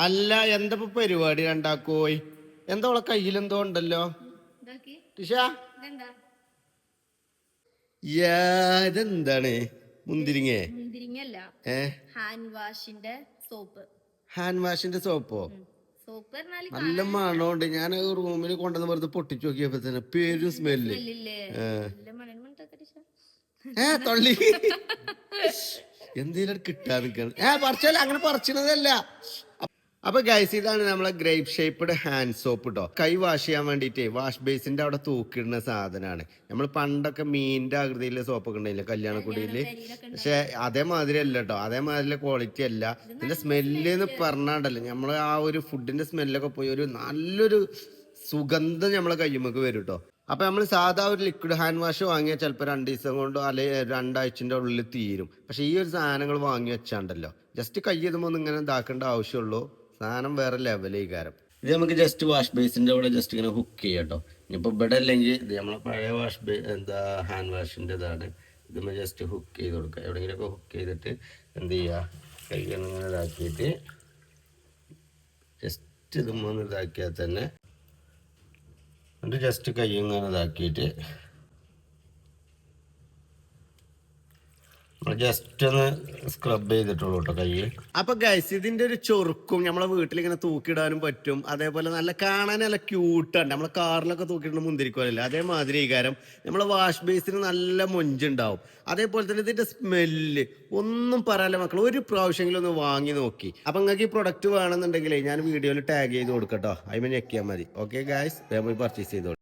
അല്ല എന്താ ഇപ്പൊ പരിപാടി രണ്ടാക്കോയി? എന്താ അവളെ കയ്യിലെന്തോ ഉണ്ടല്ലോ ടിഷ? ഇതെന്താണ്? മുന്തിരിങ്ങേ? മുന്തിരിങ്ങല്ല, ഹാൻഡ് വാഷിന്റെ സോപ്പ്. ഹാൻഡ് വാഷിന്റെ സോപ്പോ? സോപ്പ് നല്ല മണമുണ്ട്. ഞാൻ റൂമിൽ കൊണ്ടുവന്ന് വെറുതെ പൊട്ടിച്ചു നോക്കിയപ്പോ തന്നെ പേരും സ്മെല്ല്. തൊള്ളി എന്തേലും കിട്ടാ നിൽക്കണം. പറിച്ചല്ല, അങ്ങനെ പറിച്ചതല്ല. അപ്പൊ ഗൈസ്, ഇതാണ് നമ്മളെ ഗ്രേപ്പ് ഷേപ്പ്ഡ് ഹാൻഡ് സോപ്പ് കേട്ടോ. കൈ വാഷ് ചെയ്യാൻ വേണ്ടിട്ട് വാഷ് ബേസിന്റെ അവിടെ തൂക്കിടുന്ന സാധനമാണ്. നമ്മൾ പണ്ടൊക്കെ മീനിന്റെ ആകൃതിയിലെ സോപ്പൊക്കെ ഉണ്ടായില്ലേ കല്യാണക്കുടിയില്, പക്ഷെ അതേമാതിരി അല്ല കേട്ടോ, അതേമാതിരി ക്വാളിറ്റി അല്ല. ഇതിന്റെ സ്മെല്ല് എന്ന് പറഞ്ഞാണ്ടല്ലോ, നമ്മള് ആ ഒരു ഫുഡിന്റെ സ്മെല്ലൊക്കെ പോയി ഒരു നല്ലൊരു സുഗന്ധം നമ്മളെ കയ്യുമ്മക്ക് വരും കേട്ടോ. അപ്പൊ നമ്മൾ സാധാ ഒരു ലിക്വിഡ് ഹാൻഡ് വാഷ് വാങ്ങിയാൽ ചിലപ്പോൾ 2 ദിവസം കൊണ്ടോ അല്ലെങ്കിൽ 2 ആഴ്ചന്റെ ഉള്ളിൽ തീരും. പക്ഷെ ഈ ഒരു സാധനങ്ങൾ വാങ്ങി വെച്ചാണ്ടല്ലോ, ജസ്റ്റ് കൈ ഇതുമ്പോൾ ഇങ്ങനെ ഇതാക്കേണ്ട ആവശ്യമുള്ളൂ. സാധനം വേറെ ലെവലേ കാരം. ഇത് നമുക്ക് ജസ്റ്റ് വാഷ് ബേസിന്റെ അവിടെ ജസ്റ്റ് ഇങ്ങനെ ഹുക്ക് ചെയ്യാം കേട്ടോ. ഇനിയിപ്പോൾ ഇവിടെ അല്ലെങ്കിൽ ഇത് നമ്മളെ പഴയ ഹാൻഡ് വാഷിന്റെ ഇതാണ്. ഇതുമ്പോൾ ജസ്റ്റ് ഹുക്ക് ചെയ്ത് കൊടുക്കുക. എവിടെയെങ്കിലുമൊക്കെ ഹുക്ക് ചെയ്തിട്ട് എന്ത് ചെയ്യുക, കൈ ഇങ്ങനെ ഇതാക്കിയിട്ട് ജസ്റ്റ് ഇതുമ്പോൾ ഇതാക്കിയാൽ തന്നെ എന്നിട്ട് ജസ്റ്റ് കൈ ഇങ്ങനെ ഇതാക്കിയിട്ട് ജസ്റ്റ് ഒന്ന് സ്ക്രബ് ചെയ്തിട്ടുള്ളൂ കേട്ടോ കൈ. അപ്പൊ ഗൈസ്, ഇതിന്റെ ഒരു ചൊറുക്കും നമ്മളെ വീട്ടിലിങ്ങനെ തൂക്കിയിടാനും പറ്റും. അതേപോലെ നല്ല കാണാൻ നല്ല ക്യൂട്ടാണ്. നമ്മളെ കാറിലൊക്കെ തൂക്കിയിടുന്ന മുന്തിരിക്കോലല്ലേ, അതേമാതിരി ഈ കാരം നമ്മളെ വാഷ് ബേസിന് നല്ല മൊഞ്ചുണ്ടാവും. അതേപോലെ തന്നെ ഇതിന്റെ സ്മെല്ല് ഒന്നും പറയാല്ല മക്കൾ, ഒരു പ്രാവശ്യമെങ്കിലും ഒന്ന് വാങ്ങി നോക്കി. അപ്പൊ നിങ്ങൾക്ക് ഈ പ്രൊഡക്റ്റ് വേണമെന്നുണ്ടെങ്കിലേ ഞാൻ വീഡിയോയിൽ ടാഗ് ചെയ്ത് കൊടുക്കട്ടോ, അതിന് ഞെക്കിയാൽ മതി. ഓക്കെ ഗൈസ്, പോയി പർച്ചേസ് ചെയ്തോളൂ.